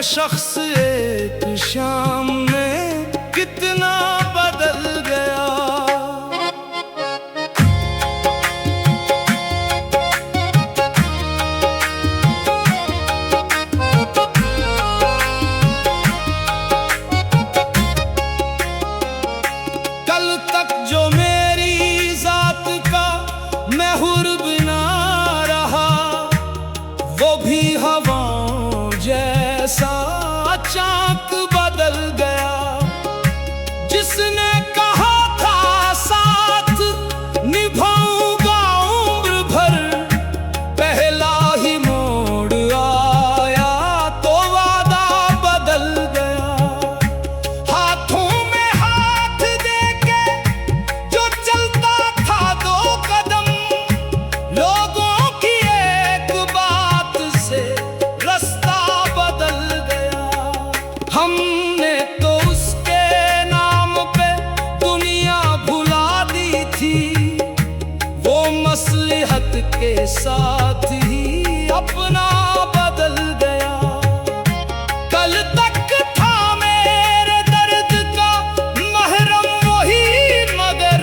शख्स एक शाम में कितना बदल गया। कल तक जो मेरी जात का महूर बिना रहा, वो भी हवाओं जैसा अचानक बदल गया। जिसने कहा था साथ निभाऊंगा उम्र भर, पहला ही मोड़ आया तो वादा बदल गया। हाथों में हाथ देके जो चलता था दो कदम, लोगों की एक बात से रास्ता बदल गया। हमने तो उसके नाम पे दुनिया भुला दी थी, वो मसलिहत के साथ ही अपना बदल गया। कल तक था मेरे दर्द का महरम वही, मगर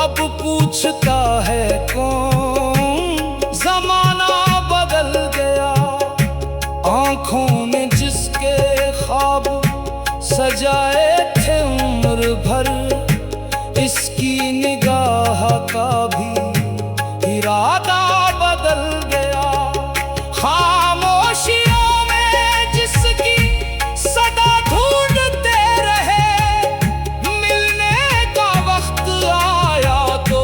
अब पूछता है कौन, जमाना बदल गया। आंखों में जिसके ख्वाब सजाए थे उम्र भर, इसकी निगाह का भी इरादा बदल गया। खामोशियों में जिसकी सदा ढूंढते रहे, मिलने का वक्त आया तो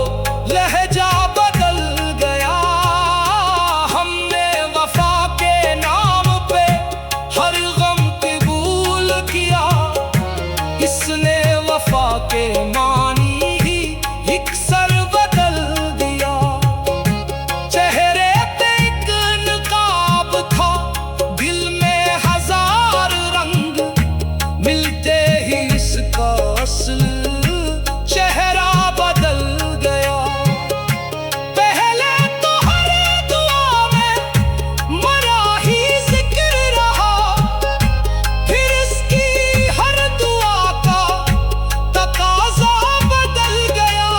लहजा बदल गया। हमने वफा के नाम पे हर गम कबूल किया, इसने वफा के मानी ही इकसर बदल दिया। चेहरे पे एक नकाब था, दिल में हजार रंग, मिलते ही इसका असल चेहरा बदल गया। पहले तो हर दुआ में मरा ही जिक्र रहा, फिर इसकी हर दुआ का तकाजा बदल गया।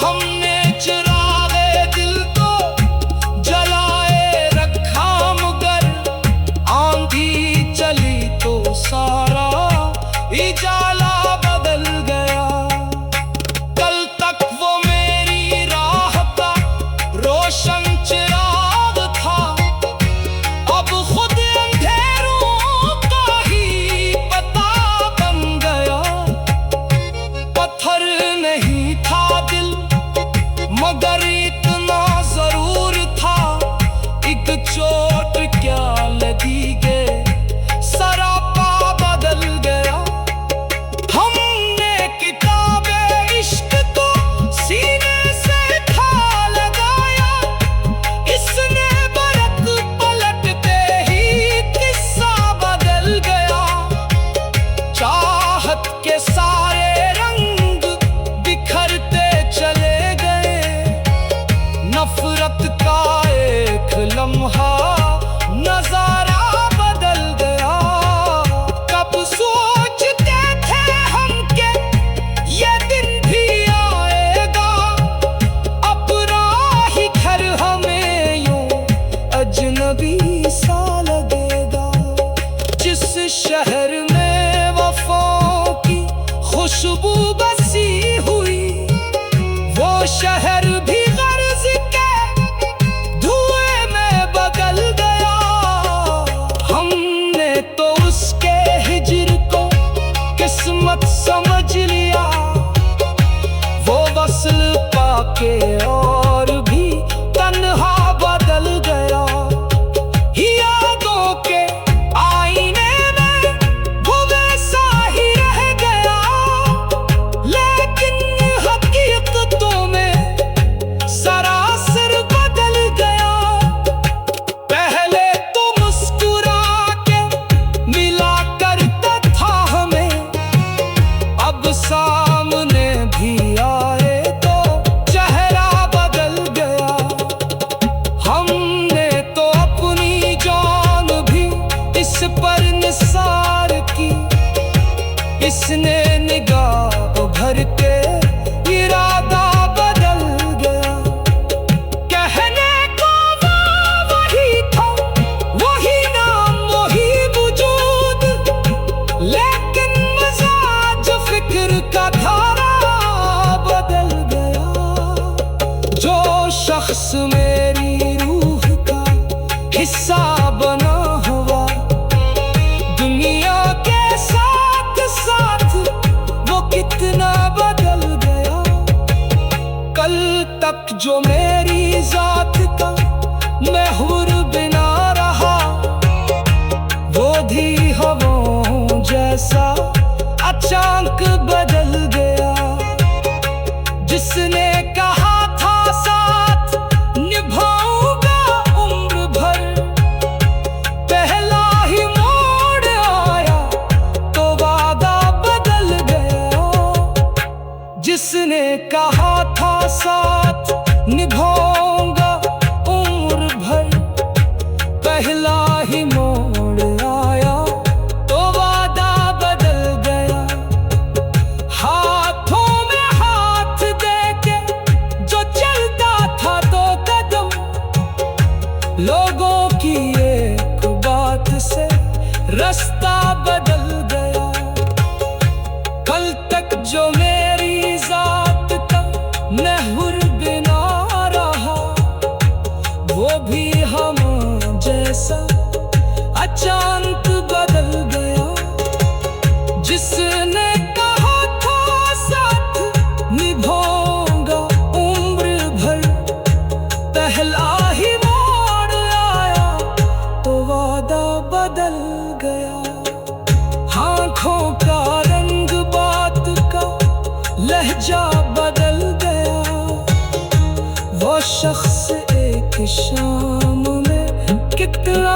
हमने चिरागे दिल को जलाए रखा, मगर आंधी चली तो सारा इजाला बदल गया। कल तक वो मेरी राह का रोशन चिराग था, अब खुद अंधेरों का ही पता बन गया। पत्थर नहीं था दिल, मगर इतना जरूर था, एक चोट क्या लगी गे सरापा बदल गया। हमने किताबे इश्क को सीने से खा लगाया, इसने बरक पलटते ही किस्सा बदल गया। चाहत के सारे रंग बिखरते चले गए, नफरत का एक लम्हा नजारा बदल गया। कब सोचते थे हम के ये दिन भी आएगा, अपना ही घर हमें यूं अजनबी सा लगेगा। जिस शहर में वफाओं की खुशबू बसी हुई, वो शहर भी गर्ज के धुएं में बदल गया। हमने तो उसके हिज्र को किस्मत समझ लिया, वो वस्ल पाके और भी तन्हा बदल गया। यादों के आईने में पर निसार की, इसने निगाह भर के इरादा बदल गया। कहने को वो वही था, वही नाम वही वजूद, लेकिन मिजाज फिक्र का धारा बदल गया। जो शख्स मेरी रूह का हिस्सा बना हुआ, दुनिया के साथ साथ वो कितना बदल गया। कल तक जो मेरी जात का महूर बिना रहा, वो भी हवाओं जैसा अचानक बदल गया। जिसने कहा था साथ निभाऊंगा उम्र भर, पहला ही मोड़ आया तो वादा बदल गया। जिसने कहा था साथ निभाऊंगा उम्र भर, पहला ही मोड़ आया तो वादा बदल गया। हाथों में हाथ देके जो चलता था दो कदम, लोगों की एक बात से रास्ता बदल गया। कल तक जो मेरी जात का महूर बिना रहा, वो भी हम जैसा अचानक बदल गया। जिसने कहा था साथ निभाऊंगा उम्र भर, पहला ही मोड़ आया तो वादा बदल गया। आँखों का रंग, बात का लहजा बदल गया। वो शख्स एक शाम में कितना